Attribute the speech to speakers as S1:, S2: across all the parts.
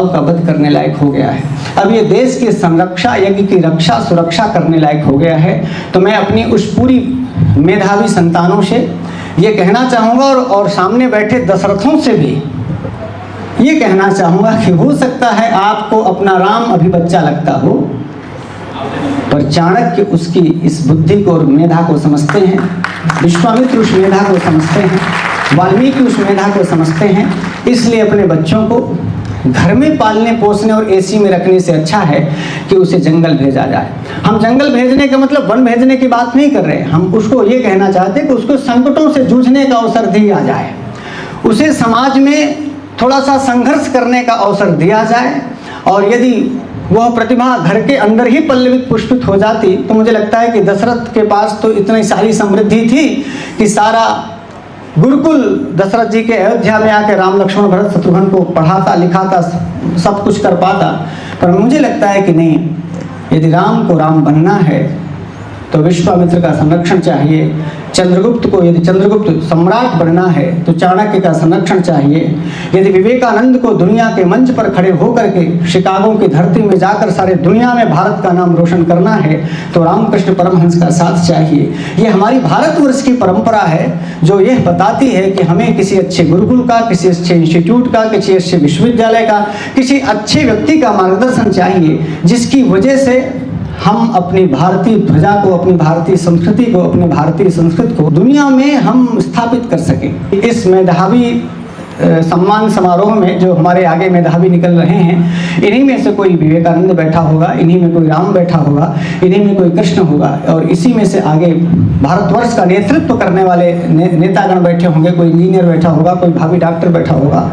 S1: का वध करने लायक हो गया है। अब ये देश की संरक्षा, यज्ञ की रक्षा सुरक्षा करने लायक हो गया है। तो मैं अपनी उस पूरी मेधावी संतानों से ये कहना चाहूँगा और सामने बैठे दशरथों से भी ये कहना चाहूँगा कि हो सकता है आपको अपना राम अभी बच्चा लगता हो, पर चाणक्य उसकी इस बुद्धि को और मेधा को समझते हैं, विश्वामित्र उस मेधा को समझते हैं, वाल्मीकि उस मेधा को समझते हैं। इसलिए अपने बच्चों को घर में पालने पोसने और एसी में रखने से अच्छा है कि उसे जंगल भेजा जाए। हम जंगल भेजने का मतलब वन भेजने की बात नहीं कर रहे, हम उसको ये कहना चाहते हैं कि उसको संकटों से जूझने का अवसर दिया जाए, उसे समाज में थोड़ा सा संघर्ष करने का अवसर दिया जाए। और यदि वह प्रतिभा घर के अंदर ही पल्लवित पुष्पित हो जाती तो मुझे लगता है कि दशरथ के पास तो इतनी सारी समृद्धि थी कि सारा गुरुकुल दशरथ जी के अयोध्या में आकर राम लक्ष्मण भरत शत्रुघ्न को पढ़ाता लिखाता सब कुछ कर पाता। पर मुझे लगता है कि नहीं, यदि राम को राम बनना है तो विश्वामित्र का संरक्षण चाहिए, चंद्रगुप्त को यदि चंद्रगुप्त सम्राट बनना है तो चाणक्य का संरक्षण चाहिए, यदि विवेकानंद को दुनिया के मंच पर खड़े होकर के शिकागो की धरती में जाकर सारे दुनिया में भारत का नाम रोशन करना है तो रामकृष्ण परमहंस का साथ चाहिए। ये हमारी भारतवर्ष की परंपरा है जो यह बताती है कि हमें किसी अच्छे गुरुकुल का, किसी अच्छे इंस्टीट्यूट का, किसी अच्छे विश्वविद्यालय का, किसी अच्छे व्यक्ति का मार्गदर्शन चाहिए, जिसकी वजह से हम अपनी भारतीय ध्वजा को, अपनी भारतीय संस्कृति को, अपने भारतीय संस्कृति को दुनिया में हम स्थापित कर सकें। इस मेधावी सम्मान समारोह में जो हमारे आगे मेधावी निकल रहे हैं, इन्हीं में से कोई विवेकानंद बैठा होगा, इन्हीं में कोई राम बैठा होगा, इन्हीं में कोई कृष्ण होगा और इसी में से आगे भारतवर्ष का नेतृत्व करने वाले नेतागण बैठे होंगे, कोई इंजीनियर बैठा होगा, कोई भावी डॉक्टर बैठा होगा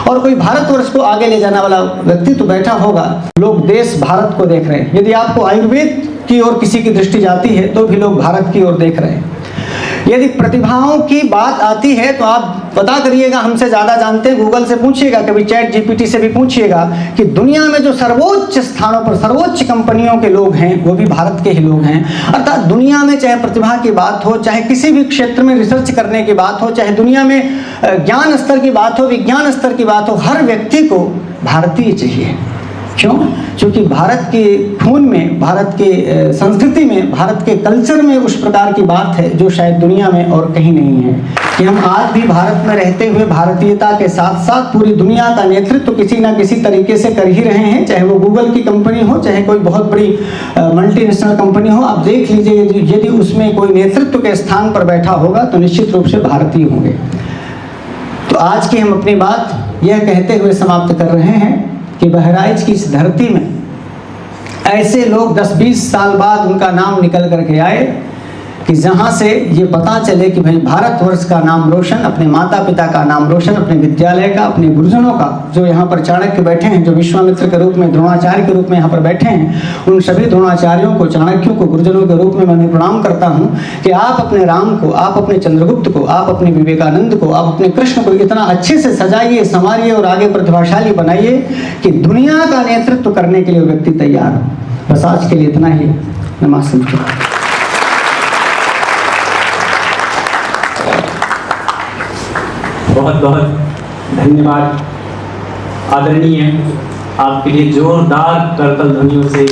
S1: और कोई भारतवर्ष को आगे ले जाने वाला व्यक्तित्व बैठा होगा। लोग देश भारत को देख रहे हैं। यदि आपको आयुर्वेद की ओर किसी की दृष्टि जाती है तो भी लोग भारत की ओर देख रहे हैं। यदि प्रतिभाओं की बात आती है तो आप पता करिएगा, हमसे ज़्यादा जानते हैं, गूगल से पूछिएगा, कभी चैट जीपीटी से भी पूछिएगा कि दुनिया में जो सर्वोच्च स्थानों पर सर्वोच्च कंपनियों के लोग हैं वो भी भारत के ही लोग हैं। अर्थात दुनिया में चाहे प्रतिभा की बात हो, चाहे किसी भी क्षेत्र में रिसर्च करने की बात हो, चाहे दुनिया में ज्ञान स्तर की बात हो, विज्ञान स्तर की बात हो, हर व्यक्ति को भारतीय चाहिए। क्यों? क्योंकि भारत के खून में, भारत के संस्कृति में, भारत के कल्चर में उस प्रकार की बात है जो शायद दुनिया में और कहीं नहीं है कि हम आज भी भारत में रहते हुए भारतीयता के साथ साथ पूरी दुनिया का नेतृत्व किसी ना किसी तरीके से कर ही रहे हैं। चाहे वो गूगल की कंपनी हो, चाहे कोई बहुत बड़ी मल्टीनेशनल कंपनी हो, आप देख लीजिए यदि उसमें कोई नेतृत्व के स्थान पर बैठा होगा तो निश्चित रूप से भारतीय होंगे। तो आज की हम अपनी बात यह कहते हुए समाप्त कर रहे हैं कि बहराइच की इस धरती में ऐसे लोग 10-20 साल बाद उनका नाम निकल करके आए कि जहाँ से ये पता चले कि भाई भारतवर्ष का नाम रोशन, अपने माता पिता का नाम रोशन, अपने विद्यालय का, अपने गुरुजनों का, जो यहाँ पर चाणक्य बैठे हैं, जो विश्वामित्र के रूप में, द्रोणाचार्य के रूप में यहाँ पर बैठे हैं, उन सभी द्रोणाचार्यों को, चाणक्यों को, गुरुजनों के रूप में मैं प्रणाम करता हूँ कि आप अपने राम को, आप अपने चंद्रगुप्त को, आप अपने विवेकानंद को, आप अपने कृष्ण को इतना अच्छे से सजाइए, संवारिए और आगे प्रतिभाशाली बनाइए कि दुनिया का नेतृत्व करने के लिए व्यक्ति तैयार हो। बस आज के लिए इतना ही। नमस्कार।
S2: बहुत बहुत धन्यवाद आदरणीय, आपके लिए जोरदार करतल ध्वनियों से